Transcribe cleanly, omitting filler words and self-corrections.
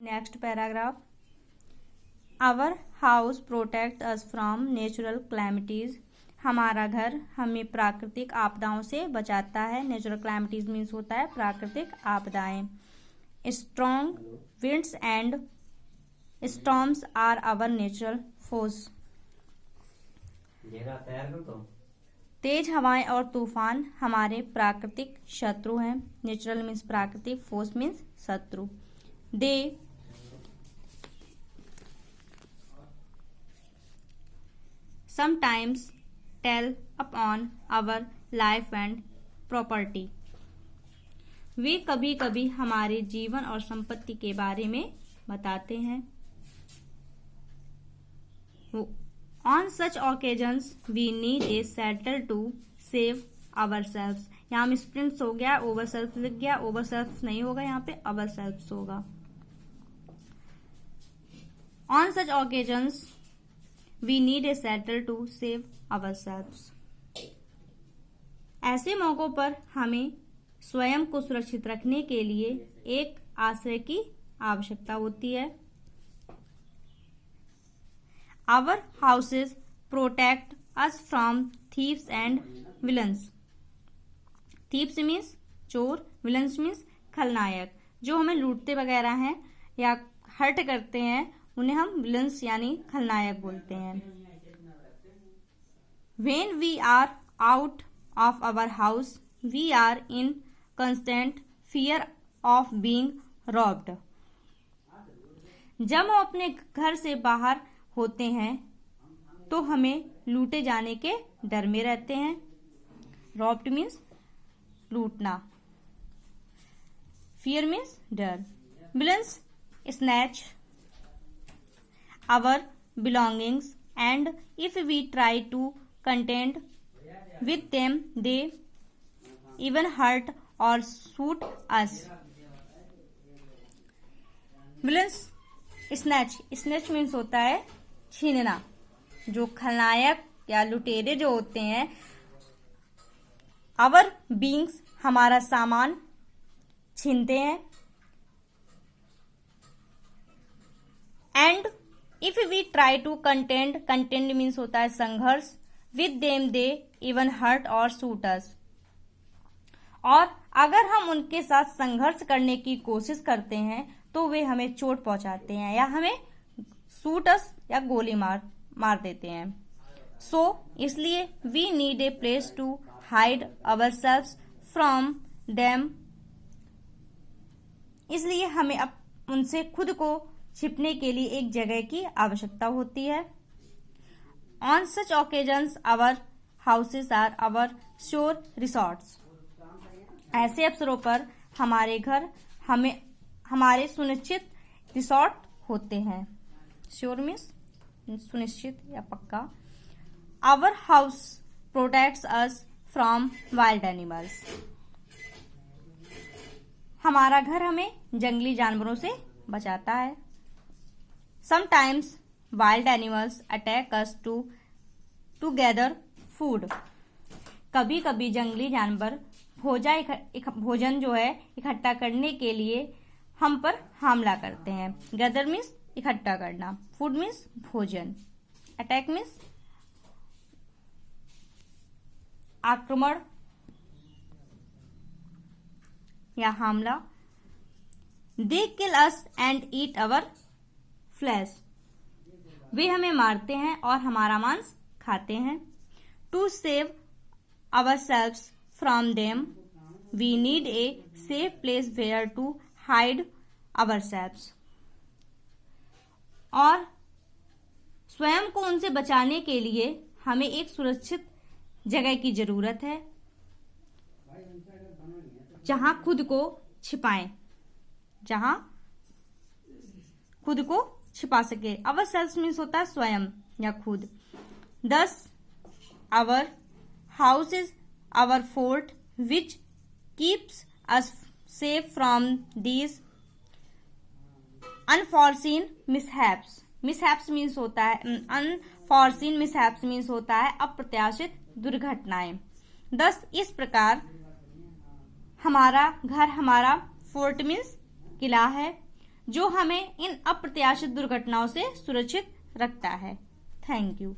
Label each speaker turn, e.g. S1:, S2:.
S1: Next paragraph, our house protect us from natural calamities. हमारा घर हमें प्राकृतिक आपदाओं से बचाता है। नेचुरल क्लैमिटीज मीन्स होता है प्राकृतिक आपदाएं। Strong winds and storms are our natural force. तेज हवाएं और तूफान हमारे प्राकृतिक शत्रु हैं। नेचुरल मीन्स प्राकृतिक, फोर्स मीन्स शत्रु। They sometimes tell upon our life and property। वे कभी कभी हमारे जीवन और संपत्ति के बारे में बताते हैं। On such occasions we need a shelter to save ourselves। यहाँ में स्प्रिंट्स हो गया, ओवरसेल्फ लिख गया, ओवरसेल्फ नहीं होगा, यहाँ पे अवरसेल्फ होगा। On such occasions we need a shelter to save ourselves। ऐसे मौकों पर हमें स्वयं को सुरक्षित रखने के लिए एक आश्रय की आवश्यकता होती है। Our houses protect us from thieves and villains। thieves means चोर, villains means खलनायक। जो हमें लूटते वगैरह हैं या हर्ट करते हैं उन्हें हम विलन्स यानी खलनायक बोलते हैं। When we are out of our house, we are in constant fear of being robbed। जब हम अपने घर से बाहर होते हैं तो हमें लूटे जाने के डर में रहते हैं। robbed means लूटना, fear means डर। villains snatch our belongings and if we try to contend with them they even hurt or shoot us। villains snatch means होता है छीनना। जो खलनायक या लुटेरे जो होते हैं, our beings हमारा सामान छीनते हैं। and if we try to contend means होता है संघर्ष, with them they even hurt or shoot us। और अगर हम उनके साथ संघर्ष करने की कोशिश करते हैं तो वे हमें चोट पहुंचाते हैं या हमें shoot us या गोली मार देते हैं। so इसलिए we need a place to hide ourselves from them। इसलिए हमें उनसे खुद को छिपने के लिए एक जगह की आवश्यकता होती है। On such occasions our houses are our sure resorts। ऐसे अवसरों पर हमारे घर हमारे सुनिश्चित रिसोर्ट होते हैं। श्योर मीन्स सुनिश्चित या पक्का। Our house protects us from wild animals। हमारा घर हमें जंगली जानवरों से बचाता है। Sometimes wild animals attack us to gather food। कभी कभी जंगली जानवर भोजन जो है इकट्ठा करने के लिए हम पर हमला करते हैं। गैदर मीन्स इकट्ठा करना, फूड मीन्स भोजन, अटैक मीन्स आक्रमण या हमला। They kill us and eat our flesh। वे हमें मारते हैं और हमारा मांस खाते हैं। To save ourselves from them we need a safe place where to hide ourselves। और स्वयं को उनसे बचाने के लिए हमें एक सुरक्षित जगह की जरूरत है जहां खुद को छिपाएं, जहां खुद को छिपा सके। अवर सेल्फ मीन्स होता है स्वयं या खुद। Thus our house is our fort which keeps us safe from these unforeseen mishaps। mishaps means होता है unforeseen mishaps मीन्स होता है अप्रत्याशित दुर्घटनाएं। Thus इस प्रकार हमारा घर हमारा फोर्ट मीन्स किला है जो हमें इन अप्रत्याशित दुर्घटनाओं से सुरक्षित रखता है। Thank you.